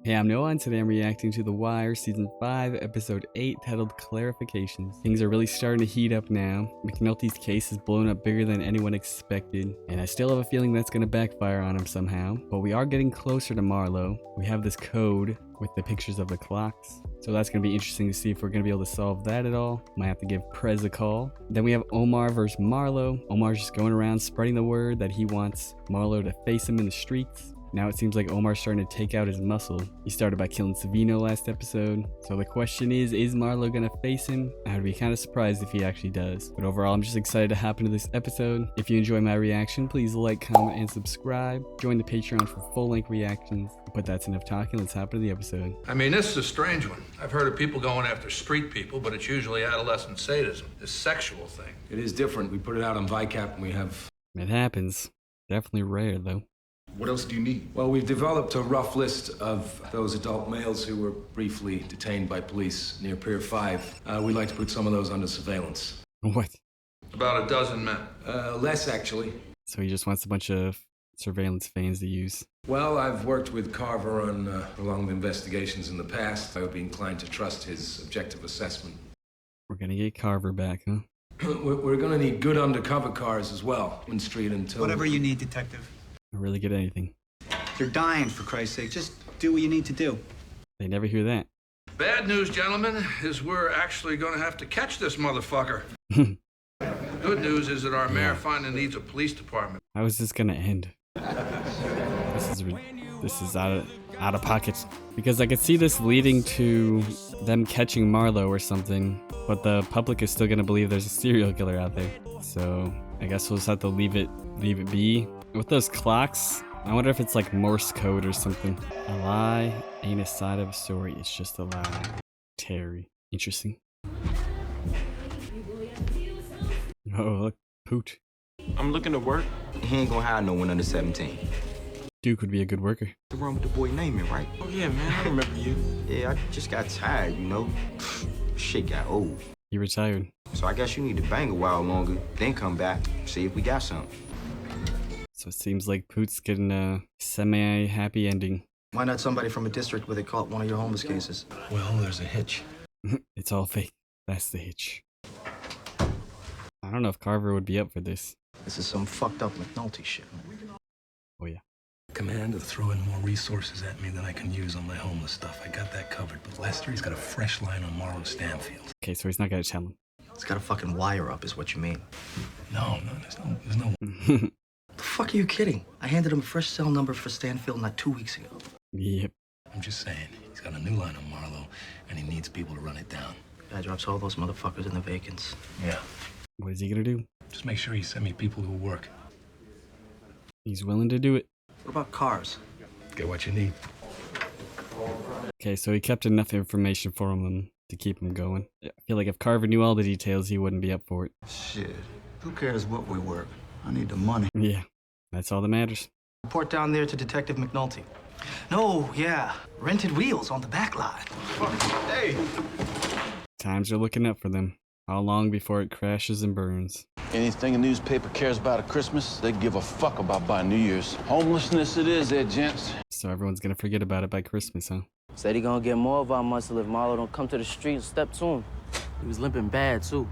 Hey, I'm Noah, and today I'm reacting to The Wire Season 5, Episode 8, titled Clarifications. Things are really starting to heat up now. McNulty's case has blown up bigger than anyone expected, and I still have a feeling that's going to backfire on him somehow. But we are getting closer to Marlowe. We have this code with the pictures of the clocks, so that's going to be interesting to see if we're going to be able to solve that at all. Might have to give Prez a call. Then we have Omar versus Marlowe. Omar's just going around spreading the word that he wants Marlowe to face him in the streets. Now it seems like Omar's starting to take out his muscle. He started by killing Savino last episode. So the question is Marlowe gonna face him? I would be kind of surprised if he actually does. But overall, I'm just excited to hop into this episode. If you enjoy my reaction, please like, comment, and subscribe. Join the Patreon for full-length reactions. But that's enough talking, let's hop into the episode. I mean, this is a strange one. I've heard of people going after street people, but it's usually adolescent sadism, this sexual thing. It is different. We put it out on VICAP and we have... It happens. Definitely rare, though. What else do you need? Well, we've developed a rough list of those adult males who were briefly detained by police near Pier 5. We'd like to put some of those under surveillance. What? About a dozen men. Less, actually. So he just wants a bunch of surveillance fans to use. Well, I've worked with Carver on prolonged investigations in the past. I would be inclined to trust his objective assessment. We're gonna get Carver back, huh? We're gonna need good undercover cars as well. Main Street until... Whatever you need, Detective. Not really get anything. You're dying, for Christ's sake. Just do what you need to do. They never hear that. Bad news, gentlemen, is we're actually going to have to catch this motherfucker. Good news is that our mayor finally needs a police department. How is this gonna end? This is out of pocket. Because I could see this leading to them catching Marlowe or something, but the public is still gonna believe there's a serial killer out there. So I guess we'll just have to leave it be. With those clocks, I wonder if it's like Morse code or something. A lie ain't a side of a story, it's just a lie. Terry. Interesting. Oh, look, Poot. I'm looking to work. He ain't gonna hire no one under 17. Duke would be a good worker. The wrong with the boy naming, right? Oh, yeah, man, I remember you. Yeah, I just got tired, you know? Shit got old. He retired. So I guess you need to bang a while longer, then come back, see if we got something. So it seems like Poot's getting a semi-happy ending. Why not somebody from a district where they caught one of your homeless cases? Well, there's a hitch. It's all fake. That's the hitch. I don't know if Carver would be up for this. This is some fucked up McNulty shit. Oh yeah. Commander throwing more resources at me than I can use on my homeless stuff. I got that covered, but Lester, he's got a fresh line on Marlowe Stanfield. Okay, so he's not gonna tell him. It's got a fucking wire up is what you mean. No, there's no... The fuck are you kidding? I handed him a fresh cell number for Stanfield not 2 weeks ago. Yep. I'm just saying, he's got a new line on Marlowe, and he needs people to run it down. Guy drops all those motherfuckers in the vacants. Yeah. What is he gonna do? Just make sure you send me people who work. He's willing to do it. What about cars? Get what you need. Okay, so he kept enough information for him to keep him going. I feel like if Carver knew all the details, he wouldn't be up for it. Shit, who cares what we work? I need the money. Yeah, that's all that matters. Report down there to Detective McNulty. No, yeah. Rented wheels on the back lot. Hey! Times are looking up for them. How long before it crashes and burns? Anything a newspaper cares about at Christmas, they give a fuck about by New Year's. Homelessness it is there, gents. So everyone's gonna forget about it by Christmas, huh? Said he gonna get more of our muscle if Marlowe don't come to the street and step to him. He was limping bad, too.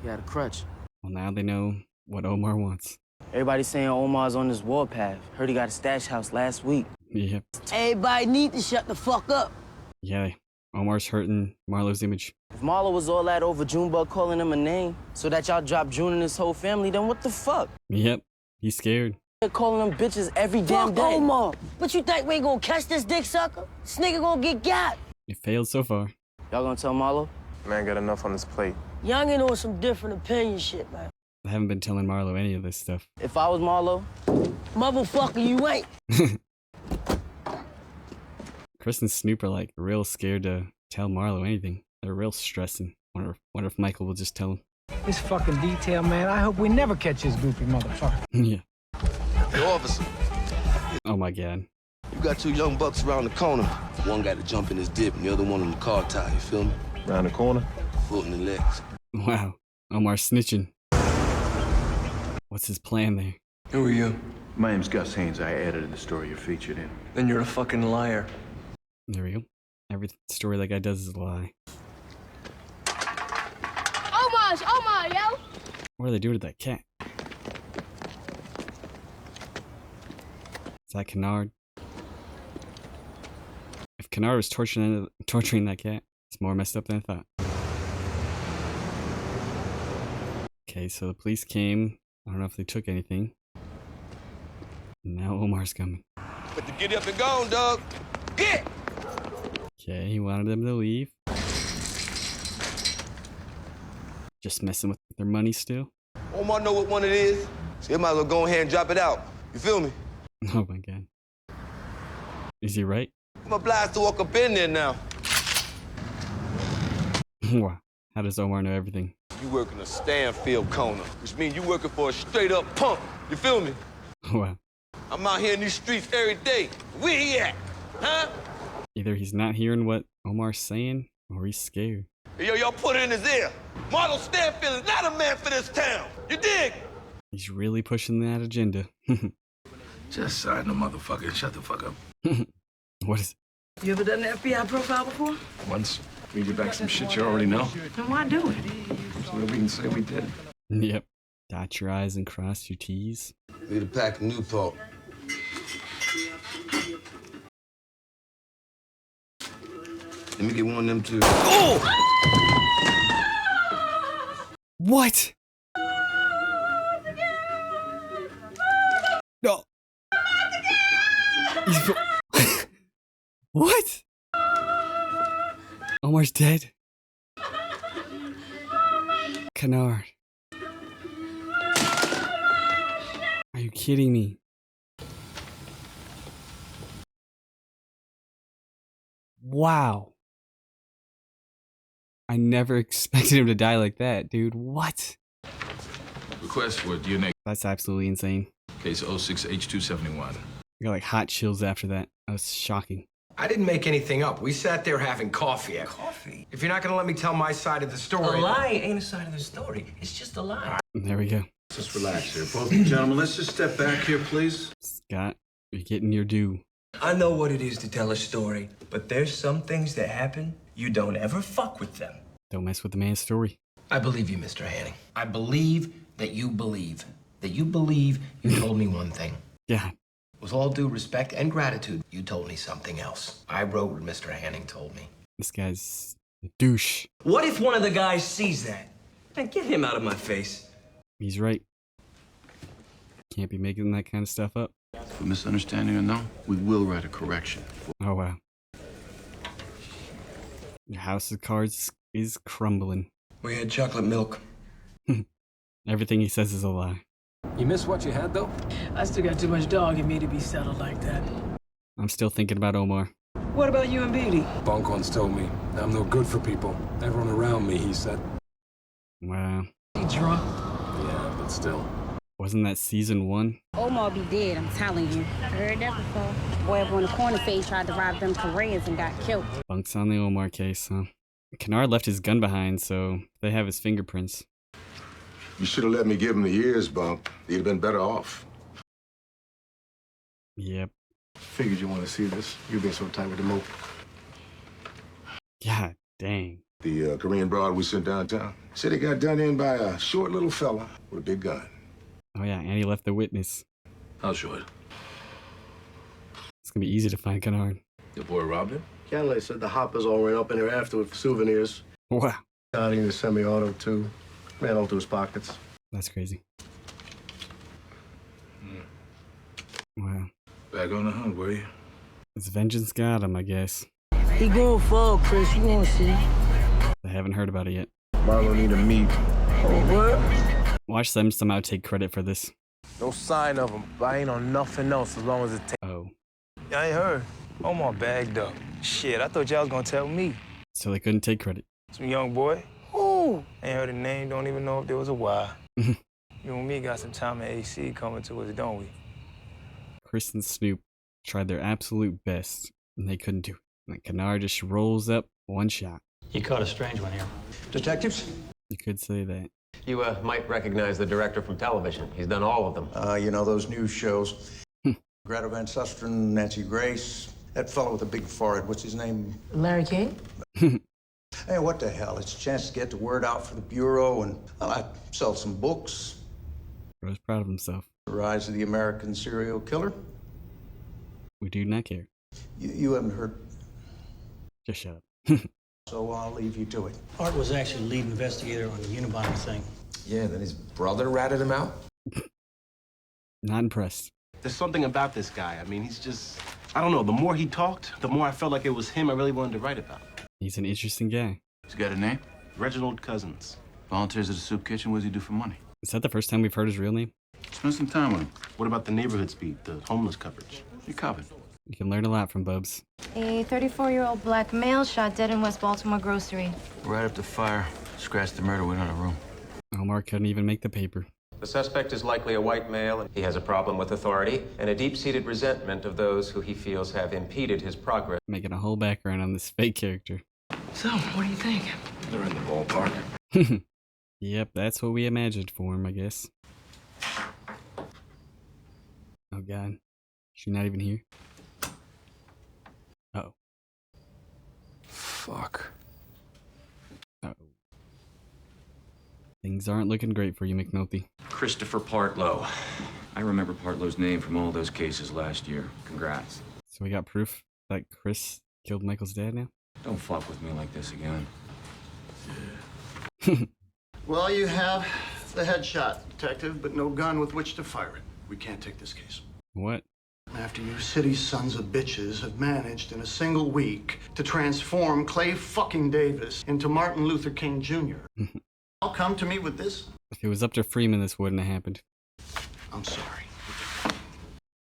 He had a crutch. Well, now they know what Omar wants. Everybody's saying Omar's on this warpath. Heard he got a stash house last week. Yep. Everybody need to shut the fuck up. Yeah, Omar's hurting Marlowe's image. If Marlowe was all that over Junebug calling him a name so that y'all dropped June and his whole family, then what the fuck? Yep, he's scared. They're calling them bitches every damn Fuck day. Omar. But you think we ain't gonna catch this dick sucker? This nigga gonna get got. It failed so far. Y'all gonna tell Marlowe? Man got enough on his plate. Young ain't on some different opinion shit, man. I haven't been telling Marlowe any of this stuff. If I was Marlowe, Motherfucker, you ain't. Chris and Snoop are like real scared to tell Marlowe anything. They're real stressing. Wonder if Michael will just tell him. This fucking detail, man. I hope we never catch this goofy motherfucker. Yeah. Hey, officer, Oh my god. you got two young bucks around the corner. One got to jump in his dip, and the other one on the car tie, you feel me? Around the corner? Foot and the legs. Wow. Omar snitching. What's his plan there? Who are you? My name's Gus Haynes. I edited the story you're featured in. Then you're a fucking liar. There we go. Every story that guy does is a lie. Omar, yo! What are they doing to that cat? Is that Kennard? If Kennard was torturing that cat, it's more messed up than I thought. Okay, so the police came. I don't know if they took anything. Now Omar's coming. But to get up and go, dog. Get! Okay, he wanted them to leave. Just messing with their money still. Omar know what one it is, so you might as well go ahead and drop it out. You feel me? Oh my god. Is he right? I'm obliged to walk up in there now. Wow. How does Omar know everything? You working a Stanfield corner, which means you working for a straight up punk. You feel me? Wow. I'm out here in these streets every day. Where he at? Huh? Either he's not hearing what Omar's saying, or he's scared. Hey, yo, y'all put it in his ear. Marlo Stanfield is not a man for this town. You dig? He's really pushing that agenda. Just sign the motherfucker and shut the fuck up. What is it? You ever done an FBI profile before? Once, read you back some shit you already know. Then why do it? So that we can say we did. Yep. Dot your I's and cross your T's. Need a pack of Newport. Let me get one of them too. Oh! What? No. What? Omar's dead. Kennard. Are you kidding me? Wow. I never expected him to die like that, dude. What? Request for DNA. That's absolutely insane. Case 06H271. I got like hot chills after that. That was shocking. I didn't make anything up. We sat there having coffee. Coffee? If you're not gonna let me tell my side of the story... A lie ain't a side of the story. It's just a lie. There we go. Just relax here. Both gentlemen, let's just step back here, please. Scott, you're getting your due. I know what it is to tell a story, but there's some things that happen, you don't ever fuck with them. Don't mess with the man's story. I believe you, Mr. Hanning. I believe that you believe. That you believe you told me one thing. Yeah. With all due respect and gratitude, you told me something else. I wrote what Mr. Hanning told me. This guy's a douche. What if one of the guys sees that? Man, get him out of my face. He's right. Can't be making that kind of stuff up. For misunderstanding or no, we will write a correction. Oh, wow. Your house of cards is crumbling. We had chocolate milk. Everything he says is a lie. You miss what you had, though? I still got too much dog in me to be settled like that. I'm still thinking about Omar. What about you and Beatty? Bunk once told me, I'm no good for people. Everyone around me, he said. Wow. He drunk? Yeah, but still. Wasn't that season 1? Omar be dead, I'm telling you. Heard that before. Boy up on the corner face tried to rob them Koreans and got killed. Bunks on the Omar case, huh? Kennard left his gun behind, so they have his fingerprints. You should have let me give him the years, Bump. He'd have been better off. Yep. Figured you want to see this. You've been so tight with the mope. God dang. The Korean broad we sent downtown said he got done in by a short little fella with a big gun. Oh yeah, and he left the witness. How short? It's gonna be easy to find Kennard. The boy robbed him? Kenley said the hoppers all ran up in there afterward for souvenirs. Wow. Starting the semi-auto, too. Ran all through his pockets. That's crazy. Wow. Back on the hunt, were you? His vengeance got him, I guess. He going fall, Chris. You gonna see. I haven't heard about it yet. Marlo need a meet. Oh, what? Watch them somehow take credit for this. No sign of him, but I ain't on nothing else as long as it takes. Oh. I ain't heard. Omar bagged up. Shit, I thought y'all was gonna tell me. So they couldn't take credit. Some young boy. Ooh. Ain't heard a name, don't even know if there was a Y. You and me got some time in AC coming to us, don't we? Chris and Snoop tried their absolute best, and they couldn't do it. And Kennard just rolls up one shot. You caught a strange one here. Detectives? You could say that. You might recognize the director from television. He's done all of them. You know, those news shows. Greta Van Susteren, Nancy Grace. That fellow with the big forehead, what's his name? Larry King? Hey, what the hell? It's a chance to get the word out for the Bureau, and, well, I sell some books. Bro's proud of himself. The Rise of the American Serial Killer. We do not care. You haven't heard, Just shut up. so I'll leave you to it. Art was actually lead investigator on the Unabomber thing. Yeah, then his brother ratted him out? Not impressed. There's something about this guy. I mean, he's just, I don't know. The more he talked, the more I felt like it was him I really wanted to write about. He's an interesting guy. He's got a name? Reginald Cousins. Volunteers at the soup kitchen. What does he do for money? Is that the first time we've heard his real name? Spend some time with him. What about the neighborhood speed, the homeless coverage? He covered. You can learn a lot from Bubs. A 34-year-old black male shot dead in West Baltimore grocery. Right up the fire. Scratched the murder went on a room. Omar couldn't even make the paper. The suspect is likely a white male, and he has a problem with authority and a deep-seated resentment of those who he feels have impeded his progress. Making a whole background on this fake character. So, what do you think? They're in the ballpark. Yep, that's what we imagined for him, I guess. Oh god. She's not even here? Uh-oh. Fuck. Uh-oh. Things aren't looking great for you, McNulty. Christopher Partlow. I remember Partlow's name from all those cases last year. Congrats. So we got proof that Chris killed Michael's dad now? Don't fuck with me like this again. Well, you have the headshot, Detective, but no gun with which to fire it. We can't take this case. What? After you city sons of bitches have managed in a single week to transform Clay fucking Davis into Martin Luther King Jr. I'll come to me with this. If it was up to Freeman, this wouldn't have happened. I'm sorry.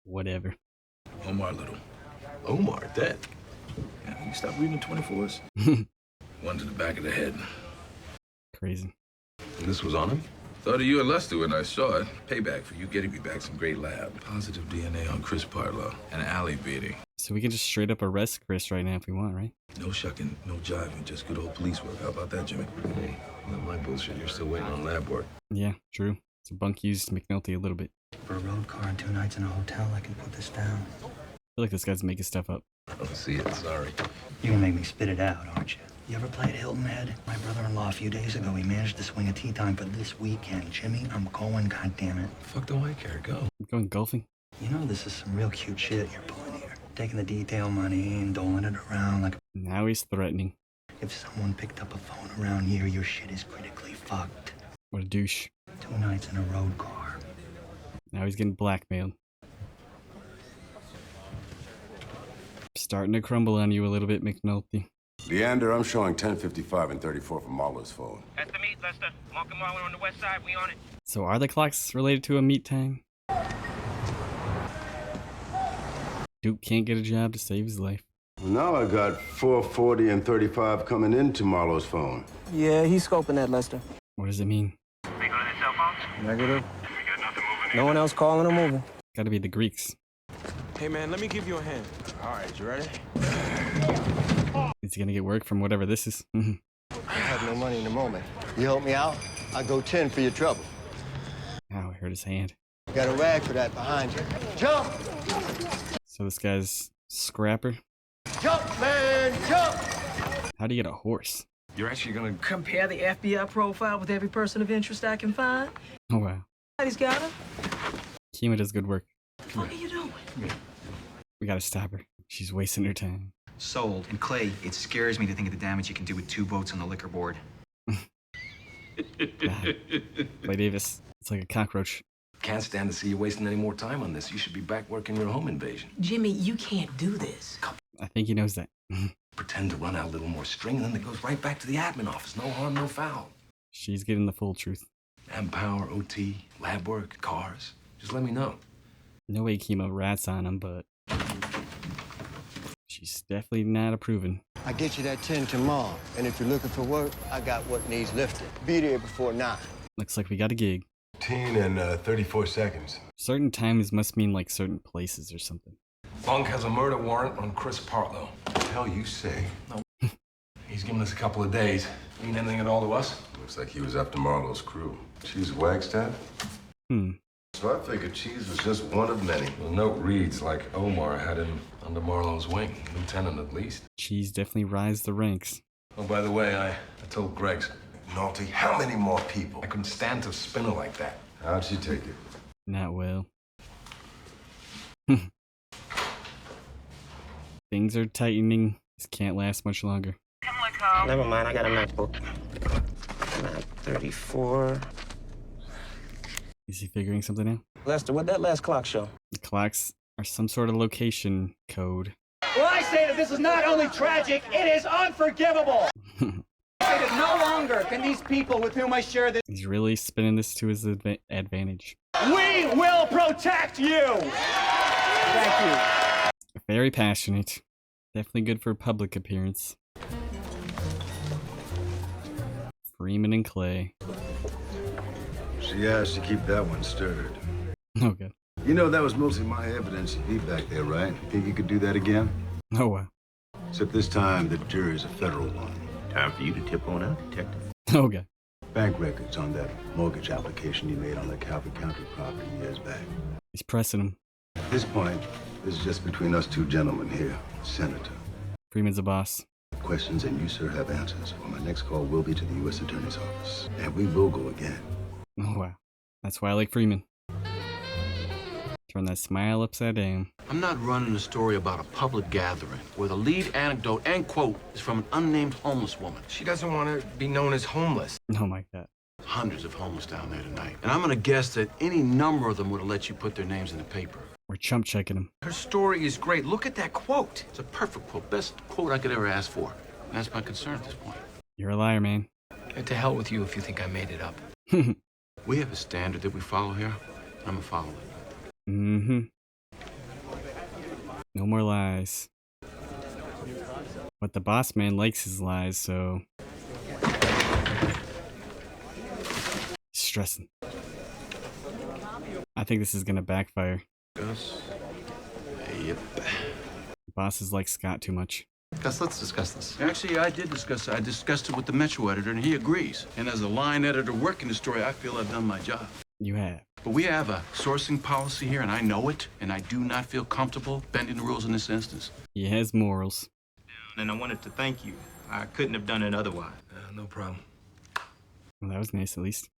Whatever. Omar Little. Omar, dead. Yeah, you stop reading 24s? One to the back of the head. Crazy. And this was on him? Thought of you and Lester when I saw it. Payback for you getting me back some great lab. Positive DNA on Chris Partlow. An alley beating. So we can just straight up arrest Chris right now if we want, right? No shucking, no jiving, just good old police work. How about that, Jimmy? Hey, not my bullshit. You're still waiting on lab work. Yeah, true. So Bunk used McNulty a little bit. For a road car and 2 nights in a hotel, I can put this down. I feel like this guy's making stuff up. I don't see it, sorry. You're gonna make me spit it out, aren't you? You ever played Hilton Head? My brother-in-law a few days ago, he managed to swing a tea time for this weekend. Jimmy, I'm going, goddammit. Fuck do I care? Go. I'm going golfing. You know this is some real cute shit you're pulling here. Taking the detail money and doling it around like... Now he's threatening. If someone picked up a phone around here, your shit is critically fucked. What a douche. 2 nights in a road car. Now he's getting blackmailed. Starting to crumble on you a little bit, McNulty. Leander, I'm showing 10:55 and 34 for Marlowe's phone. That's the meet, Lester. Mark and Marlon on the west side. We on it. So are the clocks related to a meet time? Duke can't get a job to save his life. Well, now I got 4:40 and 35 coming into Marlowe's phone. Yeah, he's scoping that, Lester. What does it mean? They go to their cell phones? Negative. We got nothing moving. No one else calling or moving. Gotta be the Greeks. Hey, man, let me give you a hand. All right, you ready? Is he gonna get work from whatever this is? I have no money in the moment. You help me out, I go 10 for your trouble. Ow, I hurt his hand. Got a rag for that behind you. Jump! So this guy's scrapper. Jump, man, jump! How do you get a horse? You're actually gonna... Compare the FBI profile with every person of interest I can find. Oh wow. He's got him. Kima does good work. What are you doing? We gotta stop her. She's wasting her time. Sold. And Clay, it scares me to think of the damage you can do with 2 votes on the liquor board. Clay Davis. It's like a cockroach. Can't stand to see you wasting any more time on this. You should be back working your home invasion. Jimmy, you can't do this. I think he knows that. Pretend to run out a little more string, and then it goes right back to the admin office. No harm, no foul. She's getting the full truth. Manpower, OT, lab work, cars. Just let me know. No way Kimo rats on him, but she's definitely not approving. I get you that 10 tomorrow, and if you're looking for work, I got what needs lifted. Be there before 9. Looks like we got a gig. 10 and 34 seconds. Certain times must mean like certain places or something. Bunk has a murder warrant on Chris Partlow. The hell you say? No. He's given us a couple of days. Mean anything at all to us? Looks like he was after Marlowe's crew. She's Wagstaff? So I figured Cheese was just one of many. The note reads like Omar had him under Marlowe's wing, lieutenant at least. Cheese definitely rise the ranks. Oh, by the way, I told Greggs. Naughty, how many more people? I couldn't stand to spin her like that. How'd she take it? Not well. Things are tightening. This can't last much longer. Never mind, I got a MacBook. Map 34. Is he figuring something out? Lester, what'd that last clock show? The clocks are some sort of location code. Well, I say that this is not only tragic, it is unforgivable. I say that no longer can these people with whom I share this. He's really spinning this to his advantage. We will protect you. Thank you. Very passionate. Definitely good for a public appearance. Freeman and Clay. She asked to keep that one stirred. Oh, good. You know, that was mostly my evidence to be back there, right? Think you could do that again? Oh, wow. Except this time, the jury's a federal one. Time for you to tip on out, detective. Oh, good. Bank records on that mortgage application you made on the Calvert County property years back. He's pressing him. At this point, this is just between us two gentlemen here, Senator. Freeman's a boss. Questions, and you, sir, have answers. Well, my next call will be to the U.S. Attorney's Office. And we will go again. Oh, wow. That's why I like Freeman. Turn that smile upside down. I'm not running a story about a public gathering where the lead anecdote and quote is from an unnamed homeless woman. She doesn't want to be known as homeless. Oh my God. Hundreds of homeless down there tonight. And I'm gonna guess that any number of them would have let you put their names in the paper. We're chump checking them. Her story is great. Look at that quote. It's a perfect quote. Best quote I could ever ask for. And that's my concern at this point. You're a liar, man. To hell with you if you think I made it up. We have a standard that we follow here. I'm gonna follow it. Mm-hmm. No more lies. But the boss man likes his lies, so... He's stressing. I think this is gonna backfire. Gus? Yep. The bosses like Scott too much. Gus, let's discuss this. Actually, I did discuss it. I discussed it with the Metro editor, and he agrees. And as a line editor working the story, I feel I've done my job. You have. But we have a sourcing policy here, and I know it, and I do not feel comfortable bending the rules in this instance. He has morals. And I wanted to thank you. I couldn't have done it otherwise. No problem. Well, that was nice, at least.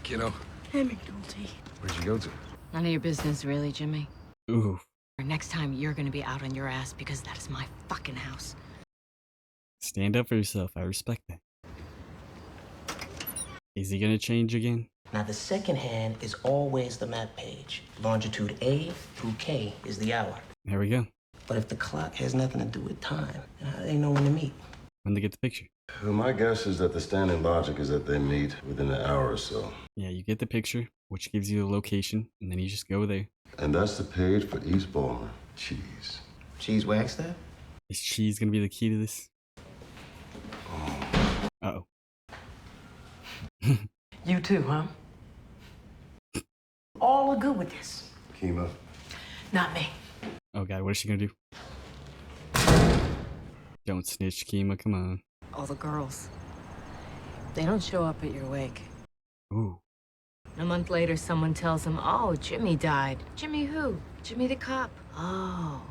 Kiddo, Hey, McNulty. where'd you go to? None of your business, really, Jimmy. Ooh. Next time, you're gonna be out on your ass because that is my fucking house. Stand up for yourself. I respect that. Is he gonna change again? Now, the second hand is always the map page. Longitude A through K is the hour. There we go. But if the clock has nothing to do with time, then how do they know when to meet? When they get the picture. Well, my guess is that the standing logic is that they meet within an hour or so. Yeah, you get the picture, which gives you the location, and then you just go there. And that's the page for East Baltimore. Cheese. Cheese wax that? Is cheese gonna be the key to this? Uh-oh. You too, huh? All are good with this. Kima. Not me. Oh God, what is she gonna do? Don't snitch, Kima, come on. All the girls. They don't show up at your wake. Ooh. A month later, someone tells them, oh, Jimmy died. Jimmy who? Jimmy the cop. Oh.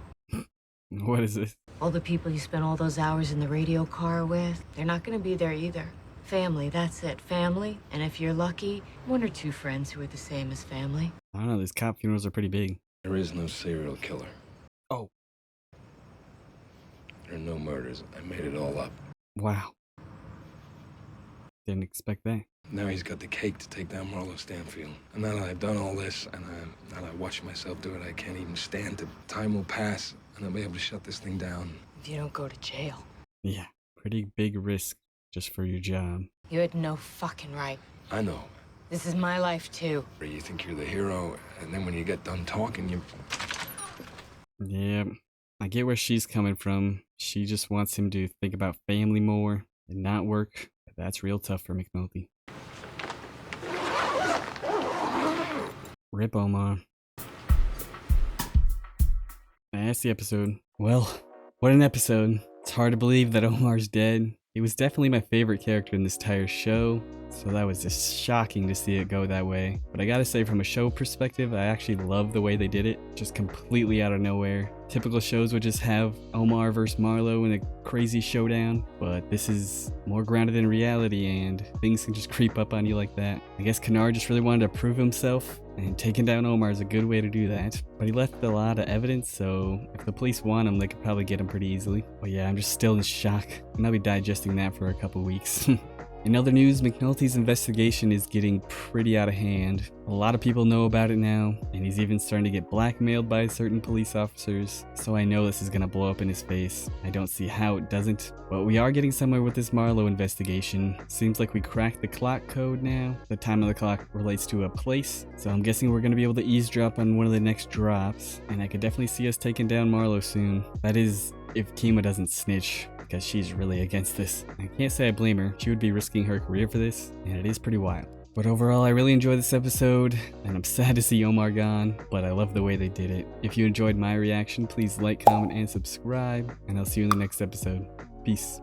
What is this? All the people you spent all those hours in the radio car with, they're not gonna be there either. Family, that's it. Family. And if you're lucky, one or two friends who are the same as family. I don't know, these cop funerals are pretty big. There is no serial killer. Oh. There are no murders. I made it all up. Wow. Didn't expect that. Now he's got the cake to take down Marlo Stanfield. And now that I've done all this, and now that I watch myself do it, I can't even stand it. Time will pass, and I'll be able to shut this thing down. If you don't go to jail. Yeah, pretty big risk just for your job. You had no fucking right. I know. This is my life, too. You think you're the hero, and then when you get done talking, you... Yeah, I get where she's coming from. She just wants him to think about family more and not work. But that's real tough for McNulty. Rip Omar. That's the episode. Well, what an episode. It's hard to believe that Omar's dead. He was definitely my favorite character in this entire show, so that was just shocking to see it go that way. But I gotta say, from a show perspective, I actually love the way they did it, just completely out of nowhere. Typical shows would just have Omar versus Marlo in a crazy showdown, but this is more grounded in reality and things can just creep up on you like that. I guess Kennard just really wanted to prove himself, and taking down Omar is a good way to do that. But he left a lot of evidence, so if the police want him, they could probably get him pretty easily. But yeah, I'm just still in shock, and I'll be digesting that for a couple weeks. In other news, McNulty's investigation is getting pretty out of hand. A lot of people know about it now, and he's even starting to get blackmailed by certain police officers, so I know this is gonna blow up in his face. I don't see how it doesn't, but we are getting somewhere with this Marlo investigation. Seems like we cracked the clock code now. The time of the clock relates to a place, so I'm guessing we're gonna be able to eavesdrop on one of the next drops, and I could definitely see us taking down Marlo soon. That is, if Kima doesn't snitch, because she's really against this. I can't say I blame her. She would be risking her career for this, and it is pretty wild. But overall, I really enjoyed this episode, and I'm sad to see Omar gone, but I love the way they did it. If you enjoyed my reaction, please like, comment, and subscribe, and I'll see you in the next episode. Peace.